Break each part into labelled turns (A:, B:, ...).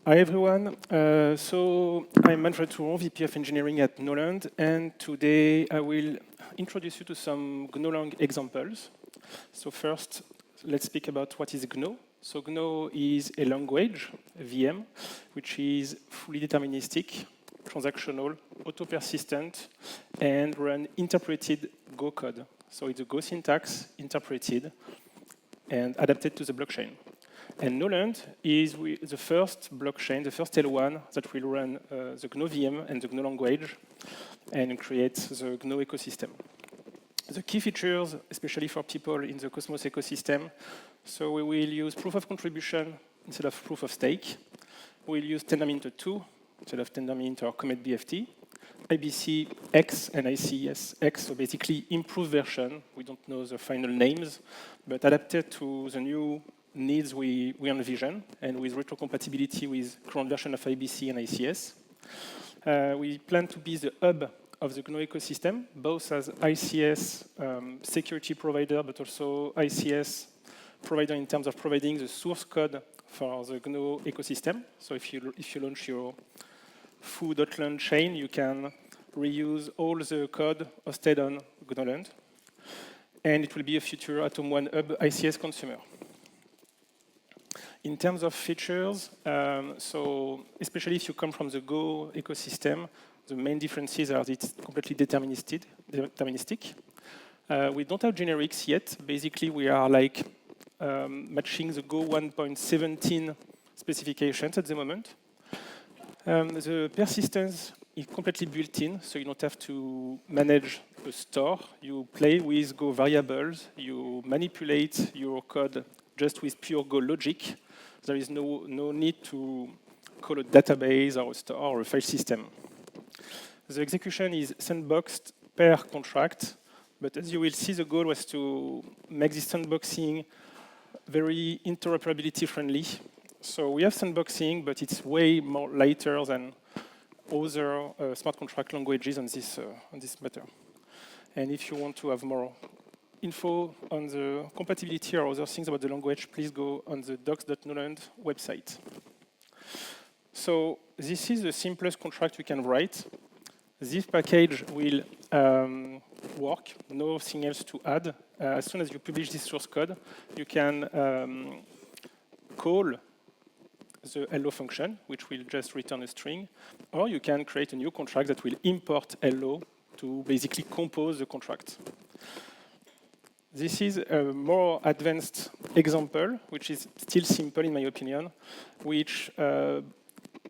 A: Hi everyone. So I'm Manfred Touron, VP of Engineering at Gno.land, and today I will introduce you to some Gno.lang examples. So first, let's speak about what is Gno. So Gno is a language, a VM, which is fully deterministic, transactional, auto-persistent, and run interpreted Go code. So it's a Go syntax interpreted and adapted to the blockchain. And Gno.land is the first blockchain, the first L1 that will run the Gno VM and the Gno language and create the Gno ecosystem. The key features, especially for people in the Cosmos ecosystem, so we will use proof of contribution instead of proof of stake. We'll use Tendermint 2 instead of Tendermint or Comet BFT. IBC X and ICS X, so basically improved version. We don't know the final names, but adapted to the new needs we envision, and with retrocompatibility with current version of IBC and ICS. We plan to be the hub of the Gno ecosystem, both as ICS security provider, but also ICS provider in terms of providing the source code for the Gno ecosystem. So if you launch your foo.land chain, you can reuse all the code hosted on Gno.land. And it will be a future Atom 1 Hub ICS consumer. In terms of features, so especially if you come from the Go ecosystem, the main differences are that it's completely deterministic. We don't have generics yet. Basically, we are like matching the Go 1.17 specifications at the moment. The persistence is completely built in, so you don't have to manage a store. You play with Go variables. You manipulate your code just with pure Go logic. There is no need to call a database or a store or a file system. The execution is sandboxed per contract, but as you will see, the goal was to make this sandboxing very interoperability friendly. So we have sandboxing, but it's way more lighter than other smart contract languages on this matter. And if you want to have more info on the compatibility or other things about the language, please go on the docs.gno.land website. So this is the simplest contract we can write. This package will work, nothing else to add. As soon as you publish this source code, you can call the hello function, which will just return a string, or you can create a new contract that will import hello to basically compose the contract. This is a more advanced example, which is still simple in my opinion, which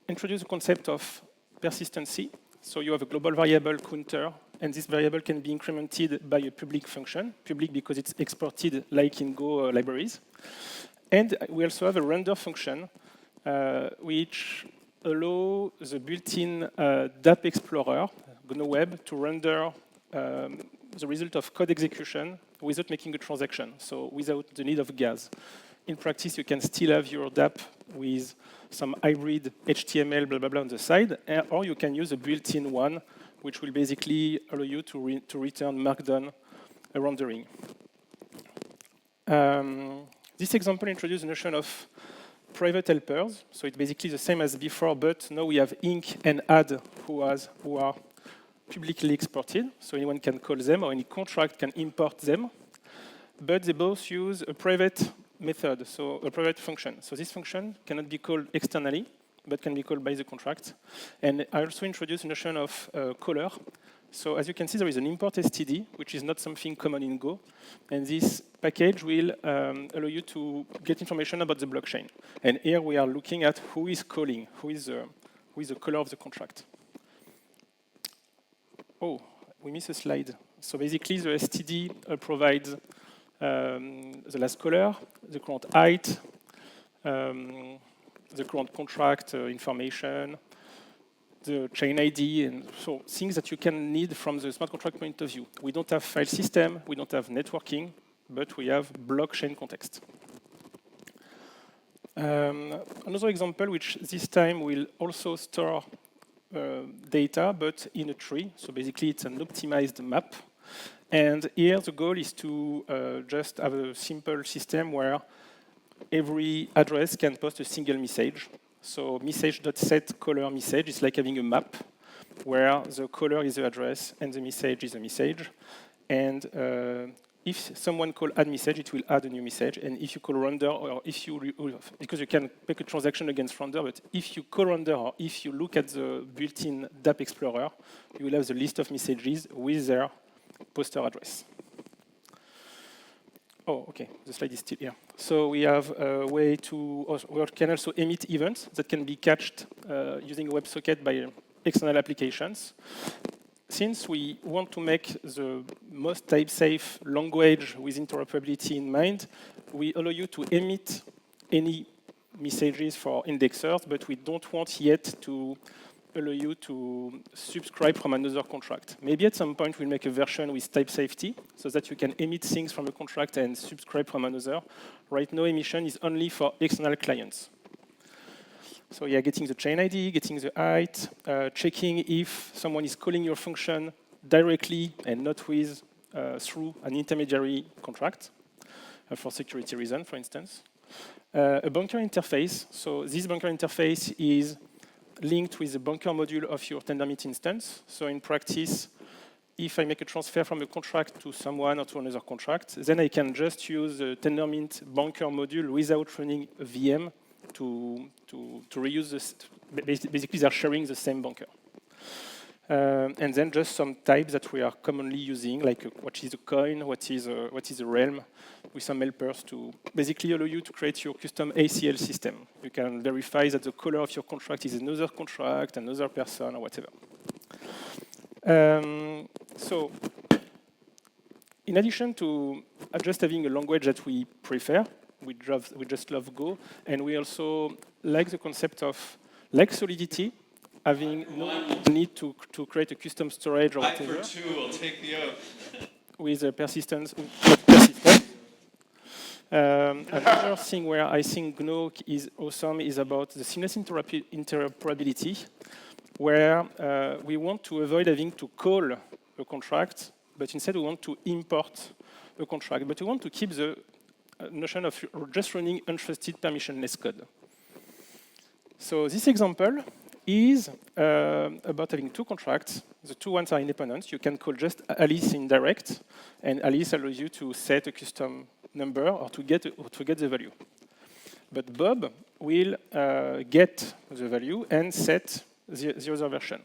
A: introduces the concept of persistency. So you have a global variable counter, and this variable can be incremented by a public function, public because it's exported like in Go libraries. And we also have a render function, which allows the built-in DApp Explorer, Gno Web, to render the result of code execution without making a transaction, so without the need of gas. In practice, you can still have your DApp with some hybrid HTML, blah, blah, blah on the side, or you can use a built-in one, which will basically allow you to return Markdown rendering. This example introduces the notion of private helpers, so it's basically the same as before, but now we have inc and add who are publicly exported, so anyone can call them or any contract can import them, but they both use a private method, so a private function. So this function cannot be called externally, but can be called by the contract. And I also introduced the notion of caller. So as you can see, there is an import std, which is not something common in Go, and this package will allow you to get information about the blockchain. And here we are looking at who is calling, who is the caller of the contract. Oh, we missed a slide. So basically, the std provides the last caller, the current height, the current contract information, the chain ID, and so things that you can need from the smart contract point of view. We don't have file system, we don't have networking, but we have blockchain context. Another example, which this time will also store data, but in a tree. So basically, it's an optimized map. And here, the goal is to just have a simple system where every address can post a single message. So message.set color message is like having a map where the color is the address and the message is a message. And if someone call add message, it will add a new message. And if you call render, or if you, because you can make a transaction against render, but if you call render, or if you look at the built-in dApp Explorer, you will have the list of messages with their poster address. Oh, okay, the slide is still here. So we have a way to, we can also emit events that can be cached using WebSocket by external applications. Since we want to make the most type-safe language with interoperability in mind, we allow you to emit any messages for indexers, but we don't want yet to allow you to subscribe from another contract. Maybe at some point we'll make a version with type safety so that you can emit things from a contract and subscribe from another. Right now, emission is only for external clients. So yeah, getting the chain ID, getting the height, checking if someone is calling your function directly and not with through an intermediary contract for security reasons, for instance. A bunker interface. So this bunker interface is linked with the bunker module of your Tendermint instance. So in practice, if I make a transfer from a contract to someone or to another contract, then I can just use the Tendermint bunker module without running a VM to reuse this. Basically, they're sharing the same bunker. And then just some types that we are commonly using, like what is a coin, what is a realm, with some helpers to basically allow you to create your custom ACL system. You can verify that the color of your contract is another contract, another person, or whatever. So, in addition to just having a language that we prefer, we just love Go, and we also like the concept of, like Solidity, having no need to create a custom storage or whatever.
B: I for two will take the oath.
A: With a persistence. Another thing where I think Gno is awesome is about the seamless interoperability, where we want to avoid having to call a contract, but instead we want to import a contract. But we want to keep the notion of just running untrusted permissionless code. So this example is about having two contracts. The two ones are independent. You can call just Alice in direct, and Alice allows you to set a custom number or to get the value. But Bob will get the value and set the other version.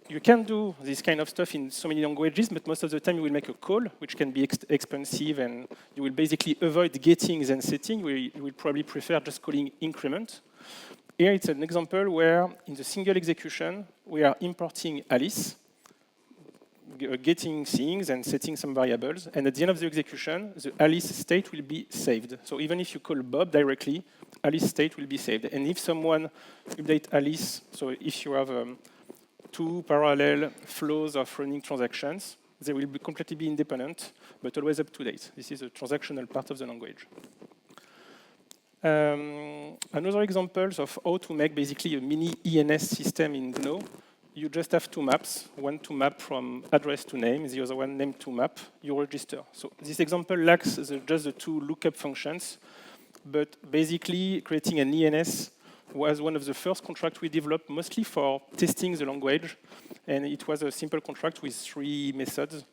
A: You can do this kind of stuff in so many languages, but most of the time you will make a call, which can be expensive, and you will basically avoid getting then setting. You will probably prefer just calling increment. Here it's an example where in the single execution, we are importing Alice, getting things and setting some variables. And at the end of the execution, the Alice state will be saved. So even if you call Bob directly, Alice state will be saved. And if someone updates Alice, so if you have two parallel flows of running transactions, they will be completely independent, but always up to date. This is a transactional part of the language. Another example of how to make basically a mini ENS system in Gno. You just have two maps, one to map from address to name, the other one name to map your register. So this example lacks just the two lookup functions, but basically creating an ENS was one of the first contracts we developed, mostly for testing the language, and it was a simple contract with 3 methods.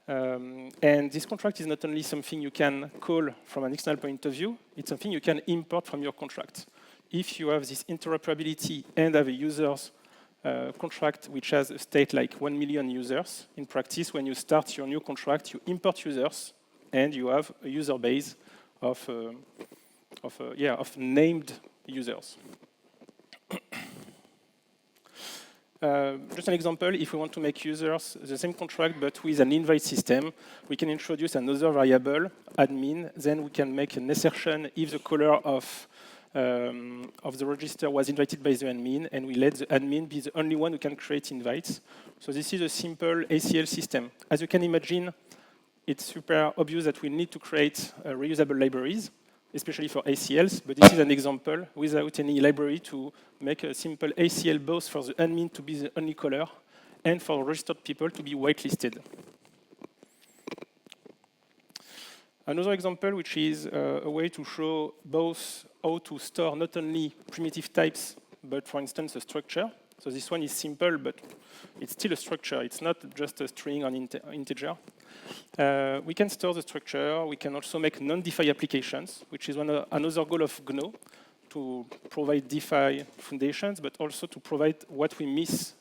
A: And this contract is not only something you can call from an external point of view, it's something you can import from your contract. If you have this interoperability and have a user's contract which has a state like 1 million users, in practice, when you start your new contract, you import users, and you have a user base of named users. Just an example, if we want to make users the same contract but with an invite system, we can introduce another variable, admin, then we can make an assertion if the caller of the register was invited by the admin, and we let the admin be the only one who can create invites. So this is a simple ACL system. As you can imagine, it's super obvious that we need to create reusable libraries, especially for ACLs, but this is an example without any library to make a simple ACL both for the admin to be the only caller and for registered people to be whitelisted. Another example, which is a way to show both how to store not only primitive types, but for instance, a structure. So this one is simple, but it's still a structure. It's not just a string on integer. We can store the structure. We can also make non-DeFi applications, which is another goal of Gno, to provide DeFi foundations, but also to provide what we miss,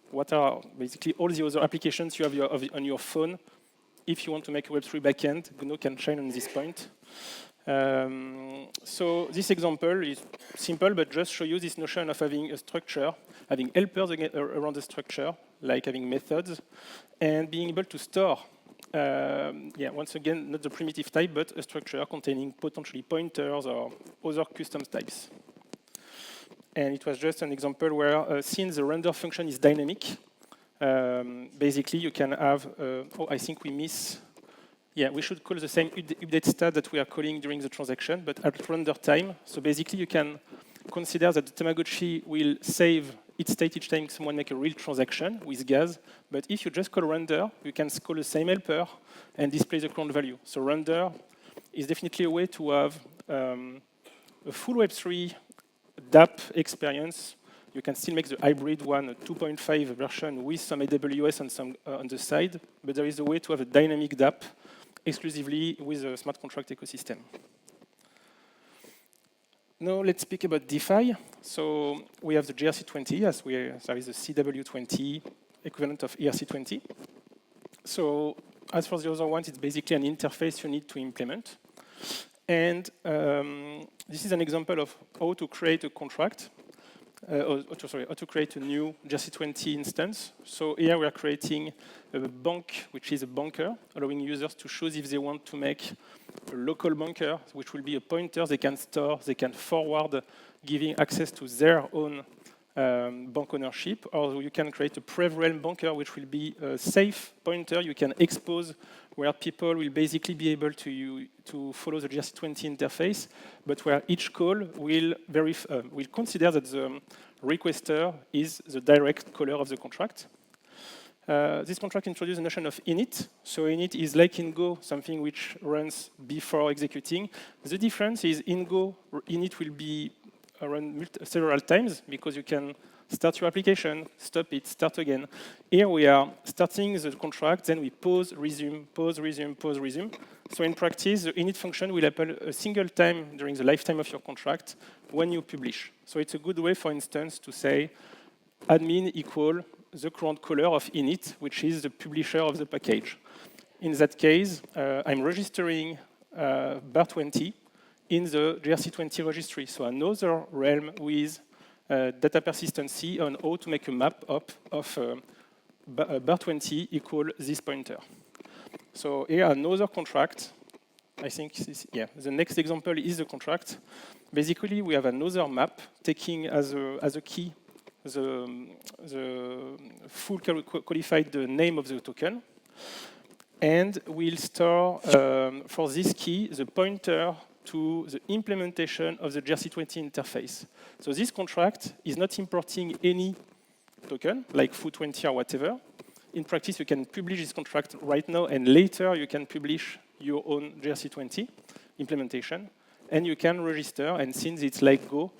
A: what are basically all the other applications you have on your phone. If you want to make a Web3 backend, Gno can shine on this point. So this example is simple, but just show you this notion of having a structure, having helpers around the structure, like having methods, and being able to store, once again, not the primitive type, but a structure containing potentially pointers or other custom types. And it was just an example where, since the render function is dynamic, basically you can have, I think we miss, we should call the same update stat that we are calling during the transaction, but at render time. So basically you can consider that the Tamagotchi will save its state each time someone makes a real transaction with gas, but if you just call render, you can call the same helper and display the current value. So render is definitely a way to have a full Web3 dApp experience. You can still make the hybrid one, a 2.5 version with some AWS and some on the side, but there is a way to have a dynamic dApp exclusively with a smart contract ecosystem. Now let's speak about DeFi. So we have the GRC20, there is the CW20 equivalent of ERC20. So as for the other ones, it's basically an interface you need to implement. And this is an example of how to create a contract. How to create a new GRC20 instance. So here we are creating a bank, which is a banker, allowing users to choose if they want to make a local banker, which will be a pointer they can store, they can forward, giving access to their own bank ownership, or you can create a pre-realm banker, which will be a safe pointer you can expose, where people will basically be able to follow the GRC20 interface, but where each call will consider that the requester is the direct caller of the contract. This contract introduces the notion of init. So init is like in Go, something which runs before executing. The difference is in Go, init will be run several times because you can start your application, stop it, start again. Here we are starting the contract, then we pause, resume, pause, resume, pause, resume. So in practice, the init function will happen a single time during the lifetime of your contract when you publish. So it's a good way, for instance, to say admin equal the current caller of init, which is the publisher of the package. In that case, I'm registering bar20 in the GRC20 registry. So another realm with data persistency on how to make a map up of bar20 equal this pointer. So here another contract. I think the next example is the contract. Basically, we have another map taking as a key the full qualified name of the token, and we'll store for this key the pointer to the implementation of the GRC20 interface. So this contract is not importing any token, like foo20 or whatever. In practice, you can publish this contract right now, and later you can publish your own GRC20 implementation, and you can register, and since it's like Go,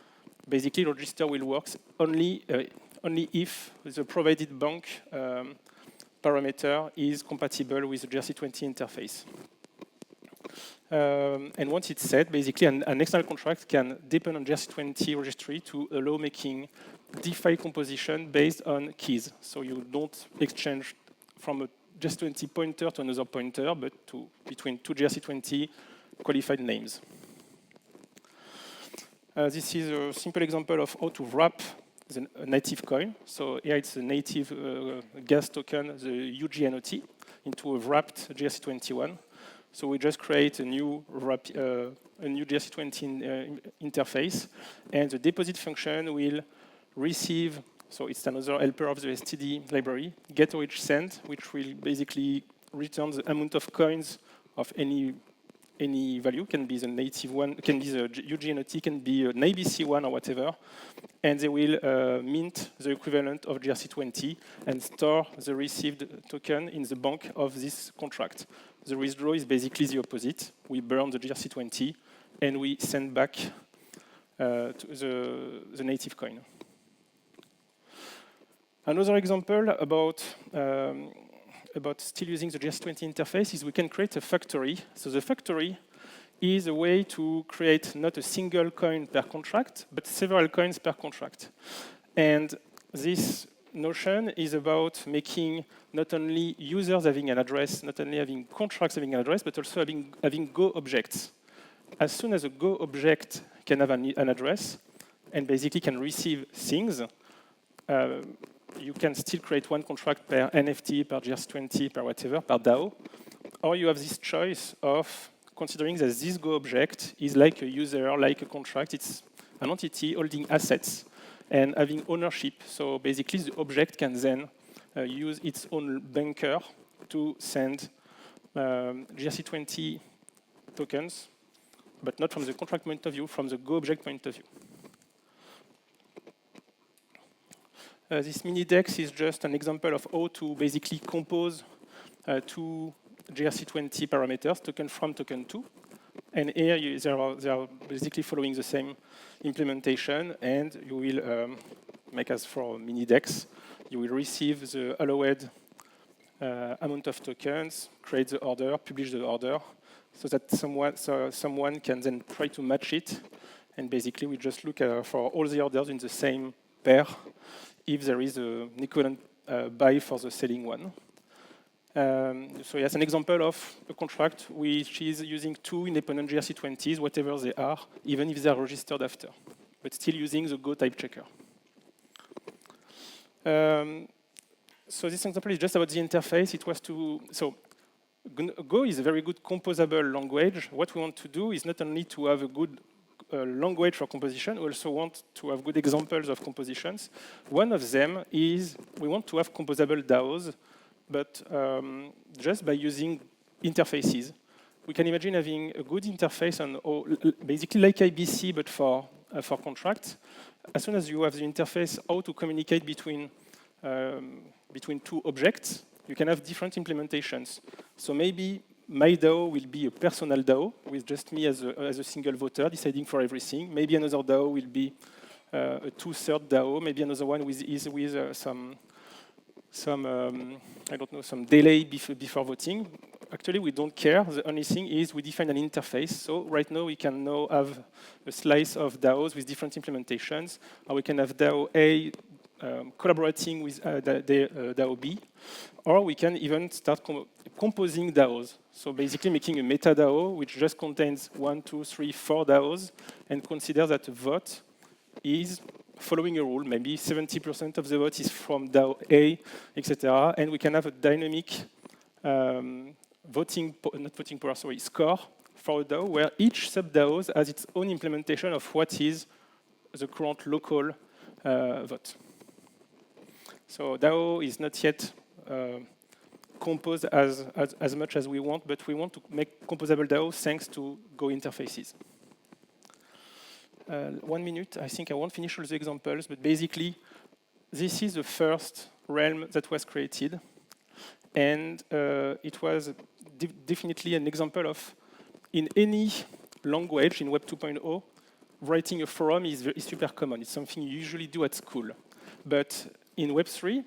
A: basically register will work only if the provided bank parameter is compatible with the GRC20 interface. And once it's set, basically an external contract can depend on GRC20 registry to allow making DeFi composition based on keys. So you don't exchange from a GRC20 pointer to another pointer, but between two GRC20 qualified names. This is a simple example of how to wrap a native coin. So here it's a native gas token, the UGNOT, into a wrapped GRC20 one. So we just create a new GRC20 interface, and the deposit function will receive, so it's another helper of the STD library, get or each cent, which will basically return the amount of coins of any value, can be the native one, can be the UGNOT, can be an ABC one or whatever, and they will mint the equivalent of GRC20 and store the received token in the bank of this contract. The withdraw is basically the opposite. We burn the GRC20 and we send back to the native coin. Another example about still using the GRC20 interface is we can create a factory. So the factory is a way to create not a single coin per contract, but several coins per contract. And this notion is about making not only users having an address, not only having contracts having an address, but also having Go objects. As soon as a Go object can have an address and basically can receive things, you can still create one contract per NFT, per GRC20, per whatever, per DAO. Or you have this choice of considering that this Go object is like a user, like a contract. It's an entity holding assets and having ownership. So basically, the object can then use its own banker to send GRC20 tokens, but not from the contract point of view, from the Go object point of view. This mini dex is just an example of how to basically compose two GRC20 parameters, token from, token to. And here they are basically following the same implementation, and you will make as for mini dex. You will receive the allowed amount of tokens, create the order, publish the order, so that someone can then try to match it. And basically, we just look for all the orders in the same pair if there is an equivalent buy for the selling one. So here's an example of a contract which is using two independent GRC20s, whatever they are, even if they are registered after, but still using the Go type checker. So this example is just about the interface. It was Go is a very good composable language. What we want to do is not only to have a good language for composition, we also want to have good examples of compositions. One of them is we want to have composable DAOs, but just by using interfaces. We can imagine having a good interface on basically like IBC, but for contracts. As soon as you have the interface, how to communicate between two objects, you can have different implementations. So maybe my DAO will be a personal DAO with just me as a single voter deciding for everything. Maybe another DAO will be a two-third DAO. Maybe another one with some I don't know, some delay before voting. Actually, we don't care. The only thing is we define an interface. So right now, we can now have a slice of DAOs with different implementations. Or we can have DAO A collaborating with DAO B. Or we can even start composing DAOs. So basically making a meta DAO, which just contains 1, 2, 3, 4 DAOs, and consider that a vote is following a rule. Maybe 70% of the vote is from DAO A, etc. And we can have a dynamic score for a DAO where each sub-DAO has its own implementation of what is the current local vote. So DAO is not yet composed as much as we want, but we want to make composable DAO thanks to Go interfaces. 1 minute, I think I won't finish all the examples, but basically, this is the first realm that was created. And it was definitely an example of, in any language in Web 2.0, writing a forum is super common. It's something you usually do at school. But in Web 3,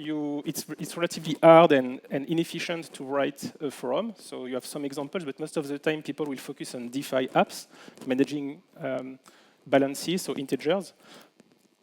A: it's relatively hard and inefficient to write a forum. So you have some examples, but most of the time people will focus on DeFi apps, managing balances, so integers.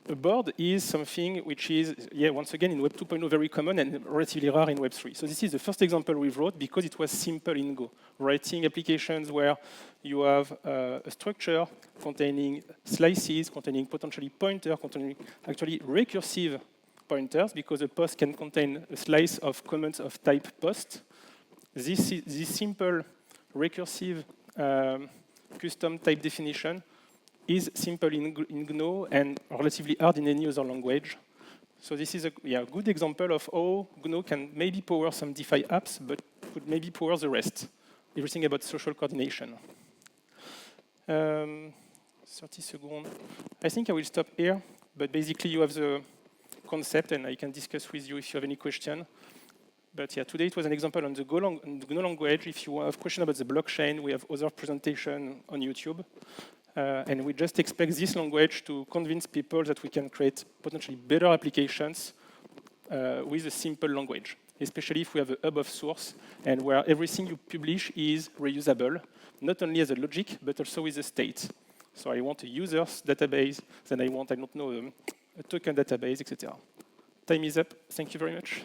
A: A board is something which is, once again, in Web 2.0 very common and relatively rare in Web 3. So this is the first example we wrote because it was simple in Go. Writing applications where you have a structure containing slices, containing potentially pointers, containing actually recursive pointers, because a post can contain a slice of comments of type post. This simple recursive custom type definition is simple in Gno and relatively hard in any other language. So this is a good example of how Gno can maybe power some DeFi apps, but could maybe power the rest. Everything about social coordination. 30 seconds. I think I will stop here, but basically you have the concept, and I can discuss with you if you have any question. But yeah, today it was an example on the Gno language. If you have a question about the blockchain, we have other presentation on YouTube. And we just expect this language to convince people that we can create potentially better applications with a simple language, especially if we have a hub of source and where everything you publish is reusable, not only as a logic, but also with a state. So I want a users database, then I want, I don't know, a token database, etc. Time is up. Thank you very much.